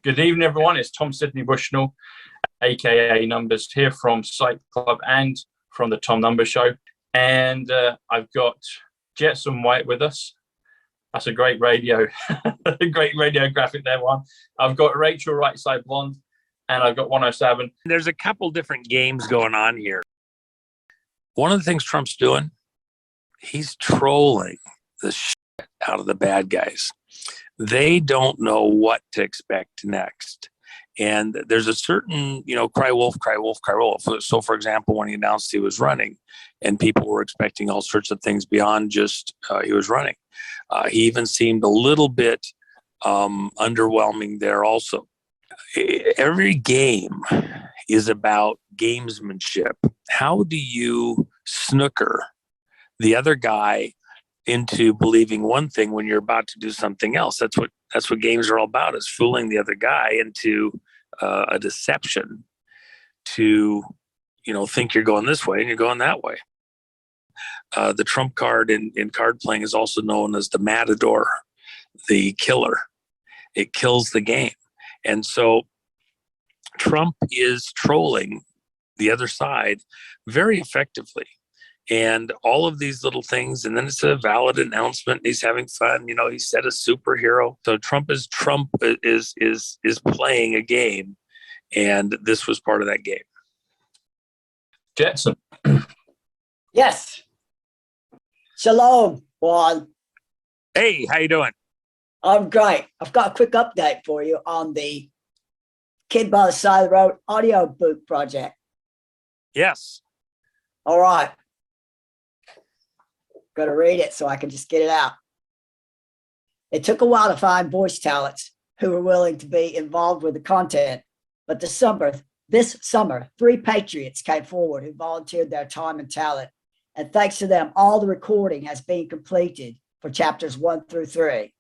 Good evening, everyone. It's Tom Sidney Bushnell, aka Numbers, here from Sight Club and from the Tom Numbers Show. And I've got Jetson White with us. That's a great radio, great radio graphic there, Juan. I've got Rachel Writeside Blonde, and I've got 107. There's a couple different games going on here. One of the things Trump's doing, he's trolling the shit out of the bad guys. They don't know what to expect next. And there's a certain, cry wolf, cry wolf, cry wolf. So, for example, when he announced he was running and people were expecting all sorts of things beyond just he was running, he even seemed a little bit underwhelming there also. Every game is about gamesmanship. How do you snooker the other guy into believing one thing when you're about to do something else? That's what games are all about, is fooling the other guy into a deception to, think you're going this way and you're going that way. The trump card in card playing is also known as the matador, the killer. It kills the game. And so Trump is trolling the other side very effectively. And all of these little things, and then it's a valid announcement. He's having fun. He said a superhero. So Trump is playing a game, and this was part of that game. Jetson. Yes. Shalom, Juan. Hey, how you doing? I'm great. I've got a quick update for you on the Kid by the Side of the Road audiobook project. Yes. All right. Going to read it so I can just get it out. It took a while to find voice talents who were willing to be involved with the content, but this summer, 3 patriots came forward who volunteered their time and talent. And thanks to them, all the recording has been completed for chapters 1 through 3.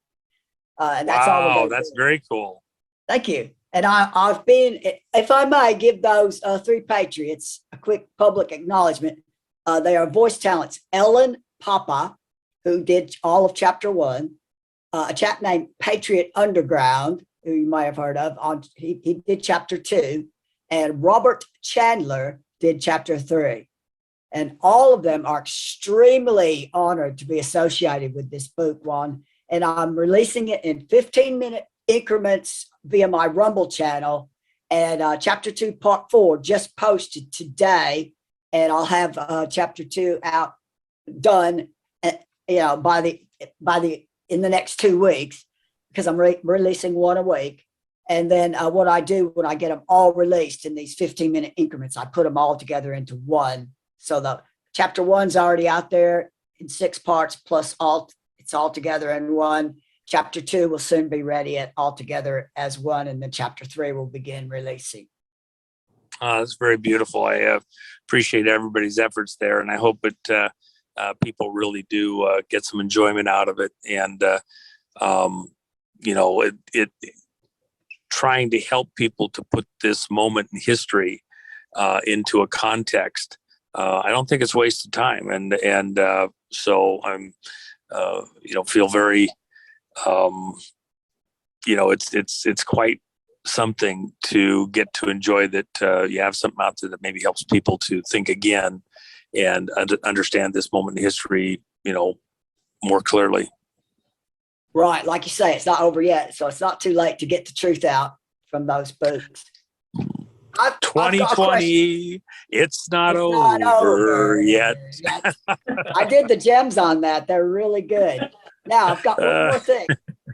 And that's all. Wow, that's very cool. Thank you. And I've been, if I may give those 3 patriots a quick public acknowledgement. They are voice talents. Ellen Papa, who did all of chapter 1, a chap named Patriot Underground, who you might have heard of, he did chapter 2, and Robert Chandler did chapter 3. And all of them are extremely honored to be associated with this book, Juan. And I'm releasing it in 15-minute increments via my Rumble channel. And chapter 2, part 4 just posted today. And I'll have chapter 2 out done, in the next 2 weeks, because I'm releasing 1 a week. And then what I do when I get them all released in these 15-minute increments, I put them all together into one. So the chapter 1's already out there in 6 parts, plus it's all together in one. Chapter 2 will soon be ready all together as one, and then chapter 3 will begin releasing. That's very beautiful. I appreciate everybody's efforts there, and I hope that people really do get some enjoyment out of it. And trying to help people to put this moment in history into a context. I don't think it's wasted time, and so I'm feel very it's quite something to get to enjoy, that you have something out there that maybe helps people to think again and understand this moment in history, more clearly. Right. Like you say, it's not over yet. So it's not too late to get the truth out from those books. 2020, it's not over yet. Yes. I did the gems on that. They're really good. Now, I've got one more thing.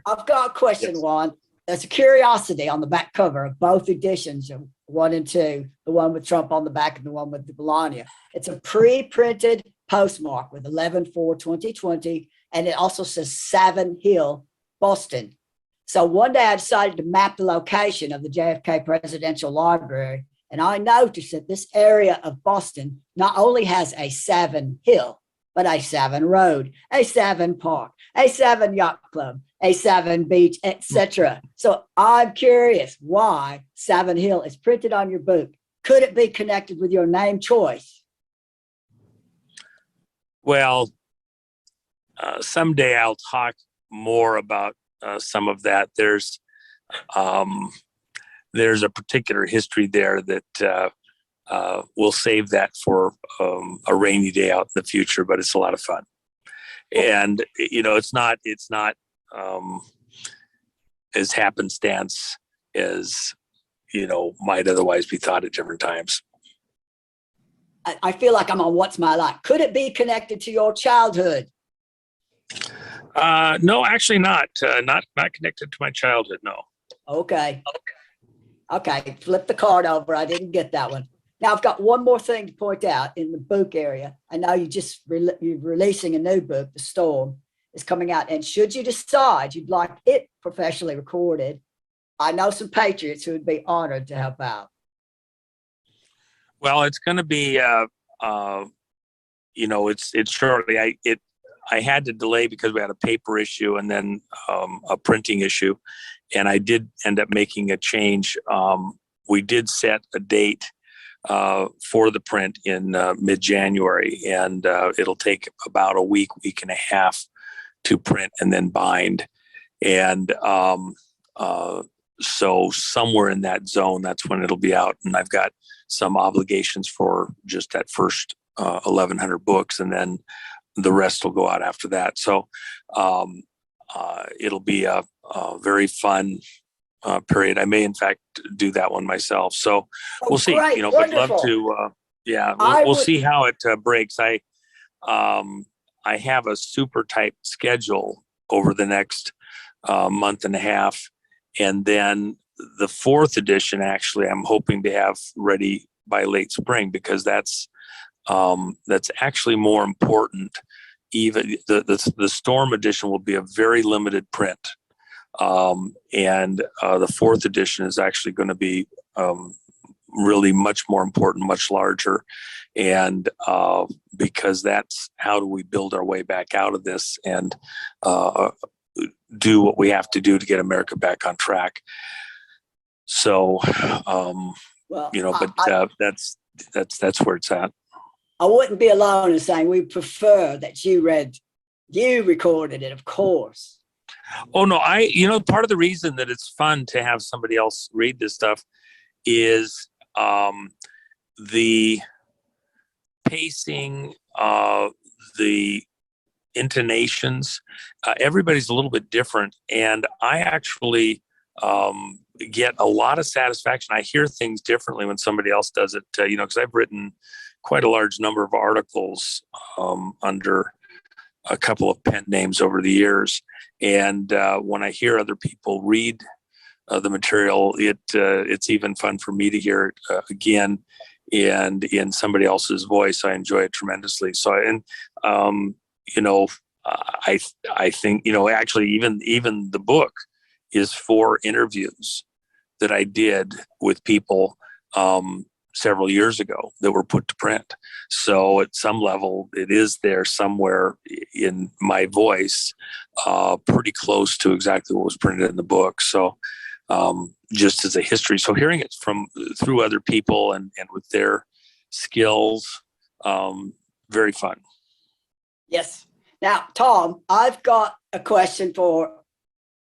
I've got a question, yes. Juan. There's a curiosity on the back cover of both editions, 1 and 2, the one with Trump on the back and the one with the Melania. It's a pre-printed postmark with 11/4/2020, and it also says Savin Hill, Boston. So one day I decided to map the location of the JFK Presidential Library, and I noticed that this area of Boston not only has a Savin Hill, but a Savin Road, a Savin Park, a Savin Yacht Club, a Savin Beach, etc. So I'm curious why Savin Hill is printed on your book. Could it be connected with your name choice? Well, someday I'll talk more about some of that. There's there's a particular history there that we'll save that for a rainy day out in the future, but it's a lot of fun. And, it's not as happenstance as, might otherwise be thought at different times. I feel like I'm on What's My Life. Could it be connected to your childhood? No, actually not. Not connected to my childhood, no. Okay. Flip the card over. I didn't get that one. Now I've got one more thing to point out in the book area. I know you're releasing a new book, The Storm, is coming out. And should you decide you'd like it professionally recorded, I know some patriots who would be honored to help out. Well, it's going to be, it's shortly. I had to delay because we had a paper issue and then a printing issue, and I did end up making a change. We did set a date for the print in mid-January, and it'll take about a week and a half to print and then bind. And so somewhere in that zone, that's when it'll be out. And I've got some obligations for just that first 1,100 books, and then the rest will go out after that. So it'll be a very fun period. I may, in fact, do that one myself. So we'll see. Great, but love to. We'll see how it breaks. I have a super tight schedule over the next month and a half, and then the 4th edition, actually, I'm hoping to have ready by late spring, because that's actually more important. Even the Storm edition will be a very limited print, and the 4th edition is actually going to be really much more important, much larger, and because that's how do we build our way back out of this and do what we have to do to get America back on track. So, that's where it's at. I wouldn't be alone in saying we prefer that you recorded it, of course. Oh no, part of the reason that it's fun to have somebody else read this stuff is the pacing, the intonations. Everybody's a little bit different, and I actually get a lot of satisfaction. I hear things differently when somebody else does it, because I've written quite a large number of articles under a couple of pen names over the years. And when I hear other people read the material, it's even fun for me to hear it again and in somebody else's voice. I enjoy it tremendously. So, I think, actually even the book is 4 interviews that I did with people several years ago that were put to print. So at some level, it is there somewhere in my voice, pretty close to exactly what was printed in the book. So just as a history, so hearing it through other people and with their skills, very fun. Yes. Now, Tom, I've got a question for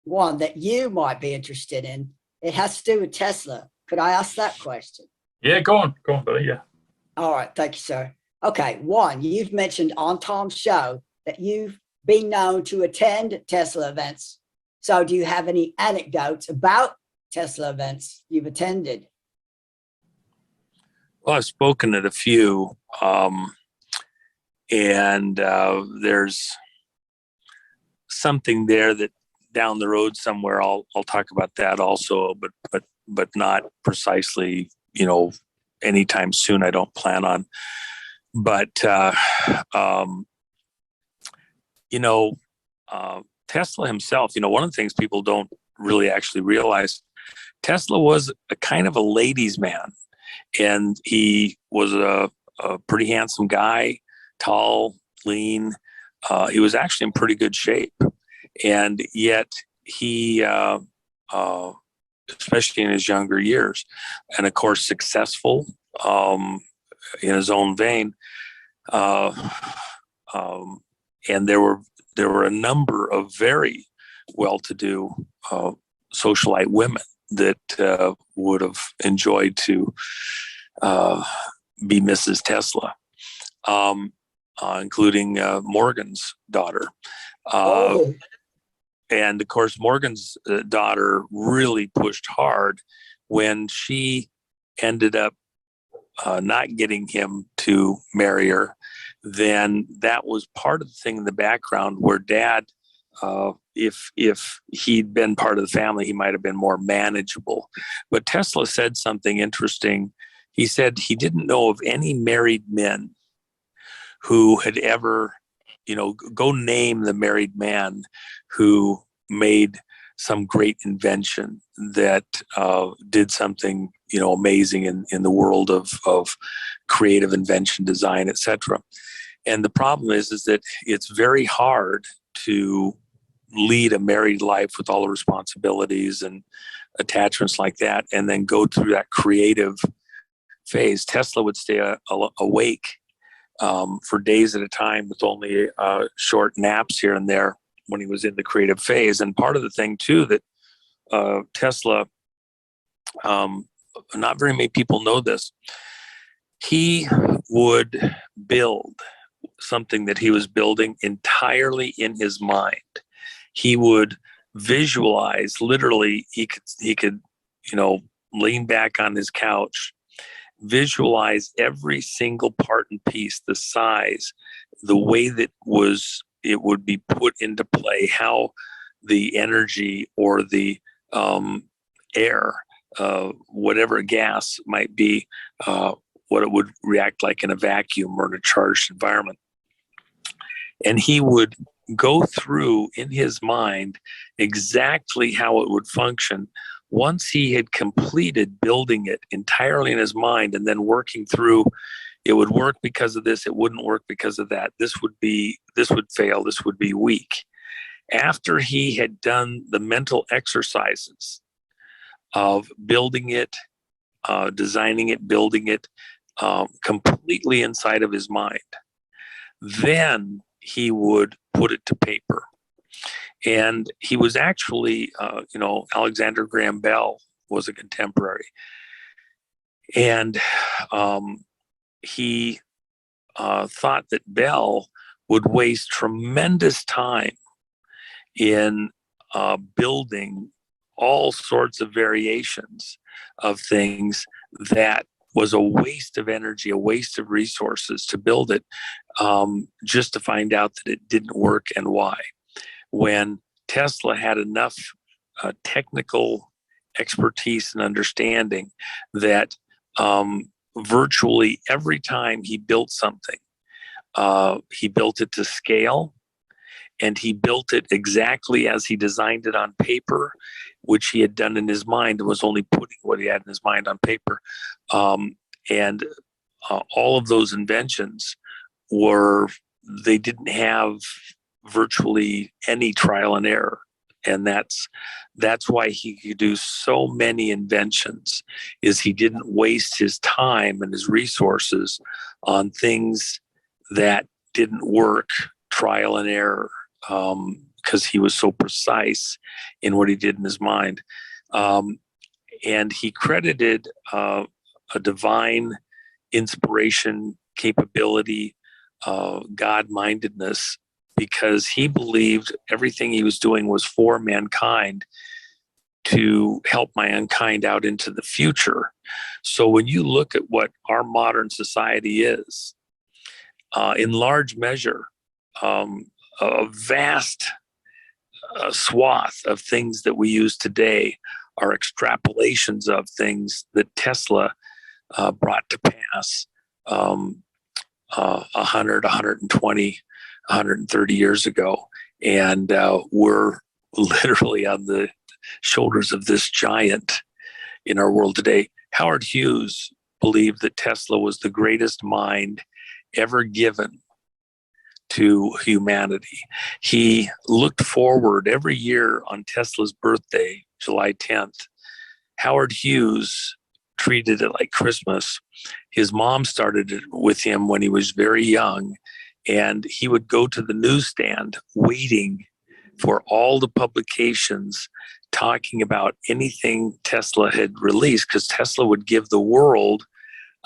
Juan that you might be interested in. It has to do with Tesla. Could I ask that question? Yeah, go on, Billy. Yeah. All right. Thank you, sir. Okay. Juan, you've mentioned on Tom's show that you've been known to attend Tesla events. So do you have any anecdotes about Tesla events you've attended? Well, I've spoken at a few, and there's something there that down the road somewhere I'll talk about that also, but not precisely, anytime soon. I don't plan on. But Tesla himself, one of the things people don't really actually realize, Tesla was a kind of a ladies' man, and he was a pretty handsome guy, tall, lean. He was actually in pretty good shape, and yet he, especially in his younger years, and of course successful in his own vein, and there were a number of very well-to-do socialite women that would have enjoyed to be Mrs. Tesla, including Morgan's daughter. And of course, Morgan's daughter really pushed hard when she ended up not getting him to marry her. Then that was part of the thing in the background where Dad, if he'd been part of the family, he might have been more manageable. But Tesla said something interesting. He said he didn't know of any married men who had ever, go name the married man who made some great invention that did something, amazing in the world of creative invention, design, etc. And the problem is that it's very hard to lead a married life with all the responsibilities and attachments like that, and then go through that creative phase. Tesla would stay awake for days at a time with only short naps here and there when he was in the creative phase. And part of the thing too that Tesla, not very many people know this, he would build something that he was building entirely in his mind. He would visualize, literally, he could, lean back on his couch, visualize every single part and piece, the size, the way that it would be put into play, how the energy or the air, whatever gas might be, what it would react like in a vacuum or in a charged environment. And he would go through in his mind exactly how it would function once he had completed building it entirely in his mind, and then working through, it would work because of this, it wouldn't work because of that, this would fail, this would be weak. After he had done the mental exercises of building it, designing it, building it completely inside of his mind, then he would put it to paper. And he was actually, Alexander Graham Bell was a contemporary. And he thought that Bell would waste tremendous time in building all sorts of variations of things that was a waste of energy, a waste of resources to build it, just to find out that it didn't work and why. When Tesla had enough technical expertise and understanding that virtually every time he built something, he built it to scale, and he built it exactly as he designed it on paper, which he had done in his mind, and was only putting what he had in his mind on paper. And all of those inventions they didn't have virtually any trial and error. And that's why he could do so many inventions, is he didn't waste his time and his resources on things that didn't work, trial and error, because he was so precise in what he did in his mind. And he credited a divine inspiration, capability, God-mindedness, because he believed everything he was doing was for mankind, to help mankind out into the future. So when you look at what our modern society is, in large measure, a vast swath of things that we use today are extrapolations of things that Tesla brought to pass 100, 120, 130 years ago. And we're literally on the shoulders of this giant in our world today. Howard Hughes believed that Tesla was the greatest mind ever given to humanity. He looked forward every year on Tesla's birthday, July 10th. Howard Hughes treated it like Christmas. His mom started it with him when he was very young, and he would go to the newsstand waiting for all the publications talking about anything Tesla had released, because Tesla would give the world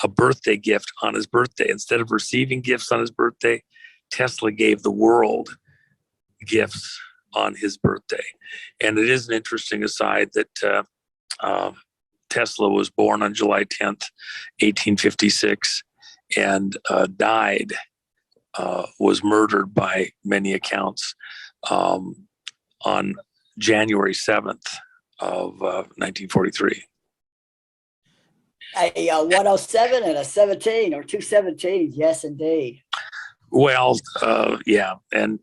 a birthday gift on his birthday. Instead of receiving gifts on his birthday, Tesla gave the world gifts on his birthday. And it is an interesting aside that Tesla was born on July 10th, 1856, and died, was murdered by many accounts on January 7th of 1943. A 107 and a 17 or two 17s. Yes, indeed. Well, yeah. And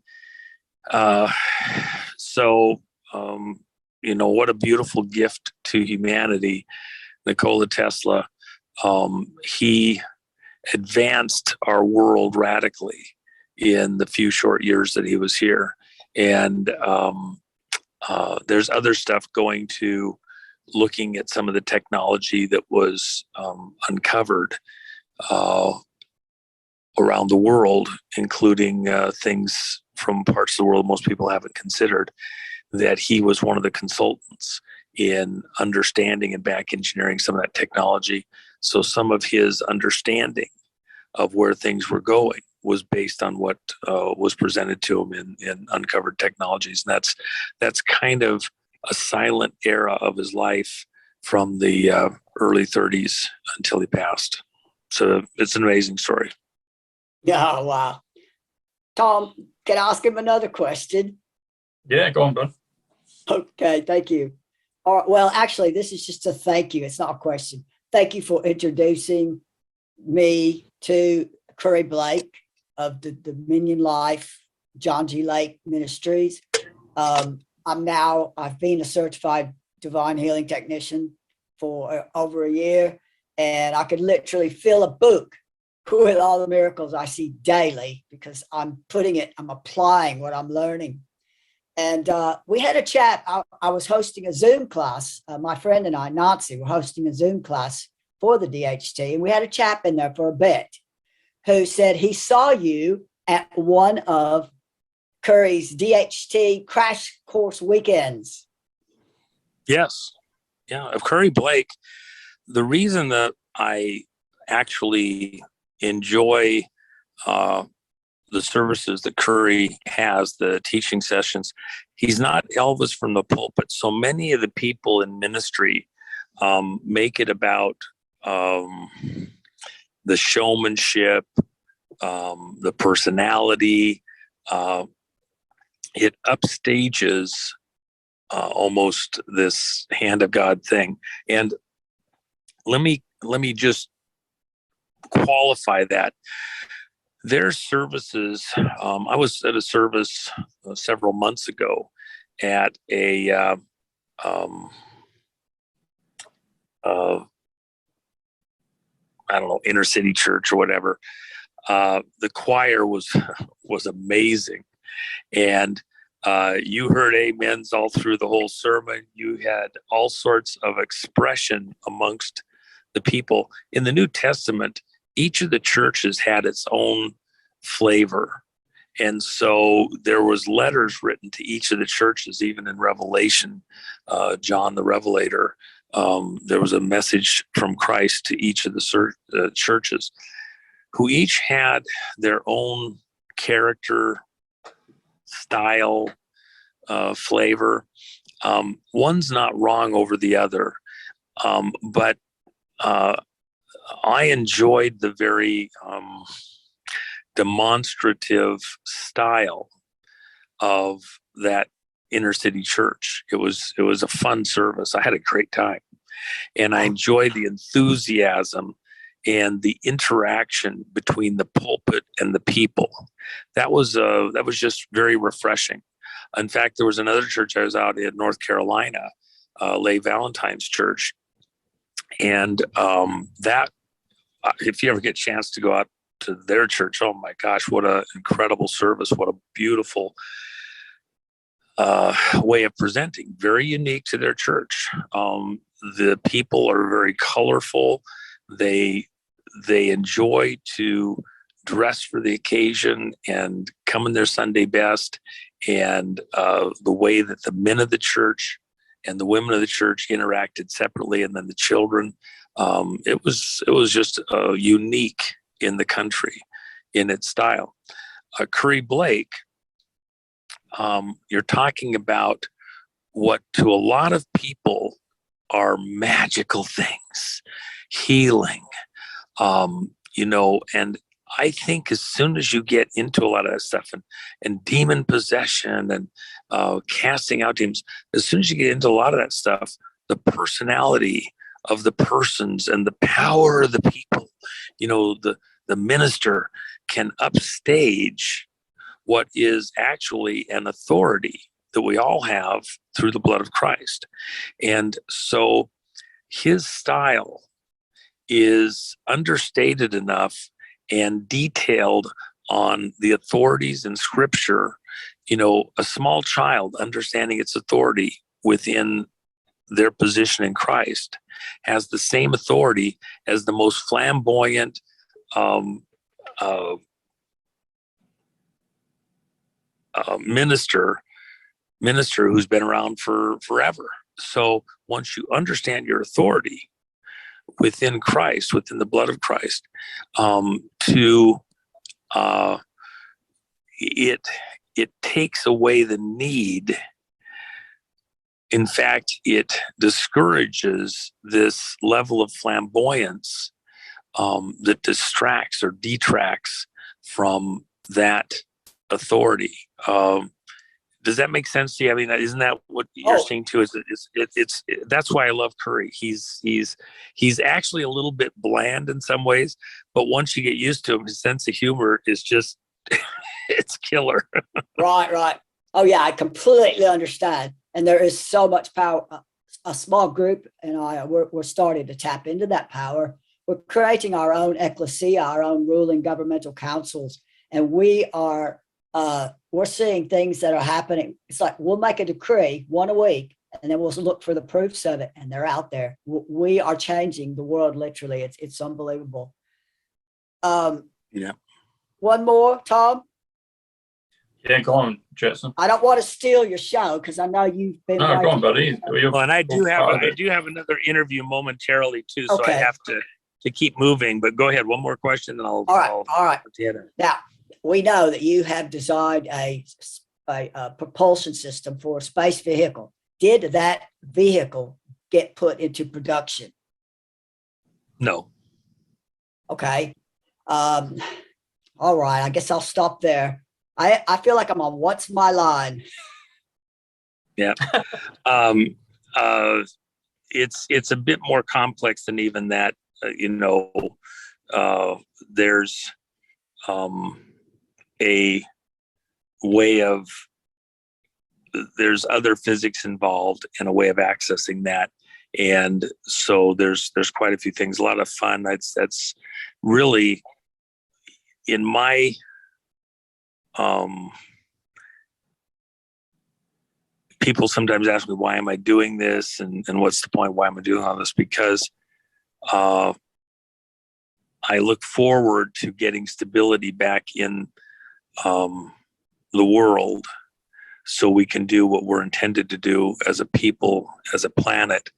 so, what a beautiful gift to humanity. Nikola Tesla, he advanced our world radically in the few short years that he was here. And there's other stuff going to looking at some of the technology that was uncovered around the world, including things from parts of the world most people haven't considered, that he was one of the consultants in understanding and back engineering some of that technology. So some of his understanding of where things were going was based on what was presented to him in uncovered technologies. And that's kind of a silent era of his life from the early 30s until he passed. So it's an amazing story. Yeah, wow. Tom, can I ask him another question? Yeah, go on, Bud. Okay, thank you. All right, well, actually, this is just a thank you. It's not a question. Thank you for introducing me to Curry Blake of the Dominion Life, John G. Lake Ministries. I've been a certified divine healing technician for over a year, and I could literally fill a book with all the miracles I see daily because I'm applying what I'm learning. And we had a chat. I was hosting a Zoom class. My friend and I, Nancy, were hosting a Zoom class for the DHT. And we had a chap in there for a bit who said he saw you at one of Curry's DHT crash course weekends. Yes. Yeah. Of Curry Blake, the reason that I actually enjoy the services that Curry has, the teaching sessions, he's not Elvis from the pulpit. So many of the people in ministry make it about the showmanship, the personality. It upstages almost this hand of God thing. And let me just qualify that. Their services, I was at a service several months ago at a inner city church or whatever. The choir was amazing, and you heard amens all through the whole sermon. You had all sorts of expression amongst the people. In the New Testament, each of the churches had its own flavor. And so there was letters written to each of the churches, even in Revelation, John the Revelator. There was a message from Christ to each of the churches, who each had their own character, style, flavor. One's not wrong over the other, but I enjoyed the very demonstrative style of that inner city church. It was a fun service. I had a great time, and I enjoyed the enthusiasm and the interaction between the pulpit and the people. That was just very refreshing. In fact, there was another church I was out in North Carolina, Lay Valentine's Church, and that, if you ever get a chance to go out to their church, oh my gosh, what an incredible service! What a beautiful way of presenting. Very unique to their church. The people are very colorful. They enjoy to dress for the occasion and come in their Sunday best. And the way that the men of the church and the women of the church interacted separately, and then the children. It was just unique in the country in its style. Curry Blake, you're talking about what to a lot of people are magical things, healing, and I think as soon as you get into a lot of that stuff and demon possession and casting out demons, as soon as you get into a lot of that stuff, the personality of the persons and the power of the people, the minister can upstage what is actually an authority that we all have through the blood of Christ. And so his style is understated enough and detailed on the authorities in Scripture. A small child understanding its authority within their position in Christ has the same authority as the most flamboyant minister who's been around for forever. So once you understand your authority within Christ, within the blood of Christ, it takes away the need. In fact, it discourages this level of flamboyance that distracts or detracts from that authority. Does that make sense to you? I mean, isn't that what you're saying too? It's that's why I love Curry. He's actually a little bit bland in some ways, but once you get used to him, his sense of humor is just it's killer. Right. Oh yeah, I completely understand. And there is so much power. A small group and we're starting to tap into that power. We're creating our own ecclesia, our own ruling governmental councils, and we're seeing things that are happening. It's like we'll make a decree one a week, and then we'll look for the proofs of it, and they're out there. We are changing the world, literally. It's unbelievable. Yeah. One more, Tom. Yeah, go on, Jetson. I don't want to steal your show because I know you've been. No, go on, buddy. Well, and I do have another interview momentarily too, so I have to keep moving. But go ahead, one more question, and I'll. All right. Now we know that you have designed a propulsion system for a space vehicle. Did that vehicle get put into production? No. Okay. All right. I guess I'll stop there. I feel like I'm on What's My Line? Yeah. It's a bit more complex than even that. There's a way of, there's other physics involved and a way of accessing that. And so there's quite a few things, a lot of fun. That's really in my, people sometimes ask me, why am I doing this? And what's the point? Why am I doing all this? Because I look forward to getting stability back in the world so we can do what we're intended to do as a people, as a planet,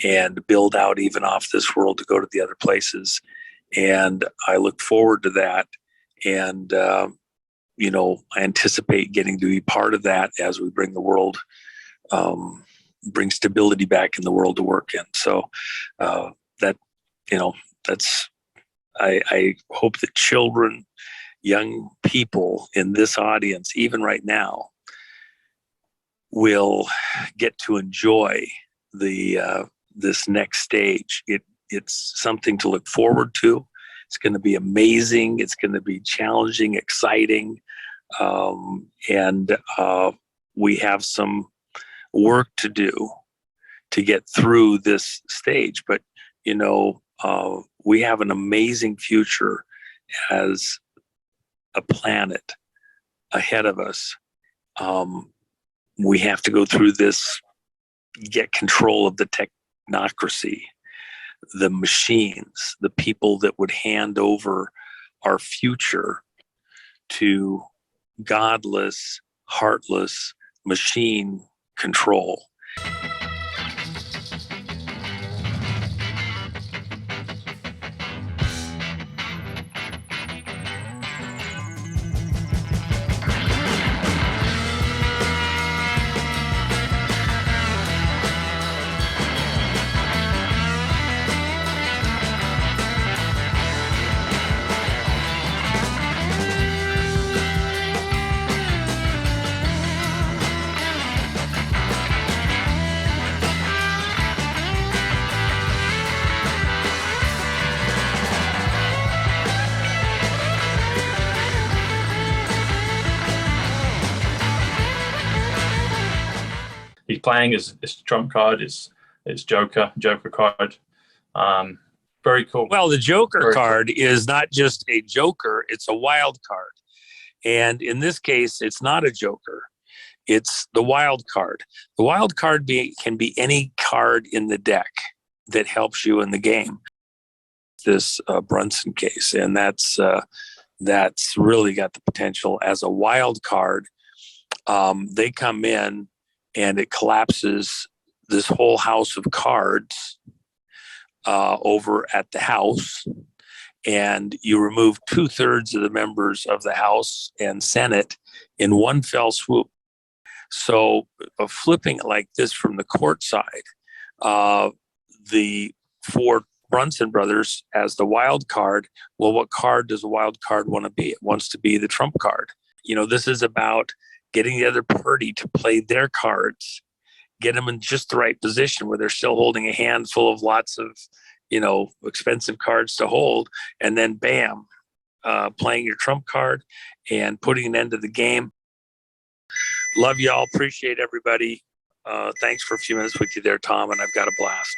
and build out even off this world to go to the other places. And I look forward to that. And I anticipate getting to be part of that as we bring the world, bring stability back in the world to work in. So that's, I hope that children, young people in this audience, even right now, will get to enjoy this next stage. It's something to look forward to. It's going to be amazing. It's going to be challenging, exciting. And we have some work to do to get through this stage. But, we have an amazing future as a planet ahead of us. We have to go through this, get control of the technocracy, the machines, the people that would hand over our future to godless, heartless machine control. playing is trump card, is Joker card. Very cool. Well, the Joker Very card is not just a Joker; it's a wild card. And in this case, it's not a Joker. It's the wild card. The wild card can be any card in the deck that helps you in the game. This Brunson case, and that's really got the potential as a wild card. They come in and it collapses this whole house of cards over at the house, and you remove 2/3 of the members of the House and Senate in one fell swoop. So flipping it like this from the court side, the four Brunson brothers as the wild card. Well, what card does a wild card want to be? It wants to be the trump card. This is about getting the other party to play their cards, get them in just the right position where they're still holding a handful of lots of, expensive cards to hold, and then bam, playing your trump card and putting an end to the game. Love y'all. Appreciate everybody. Thanks for a few minutes with you there, Tom, and I've got a blast.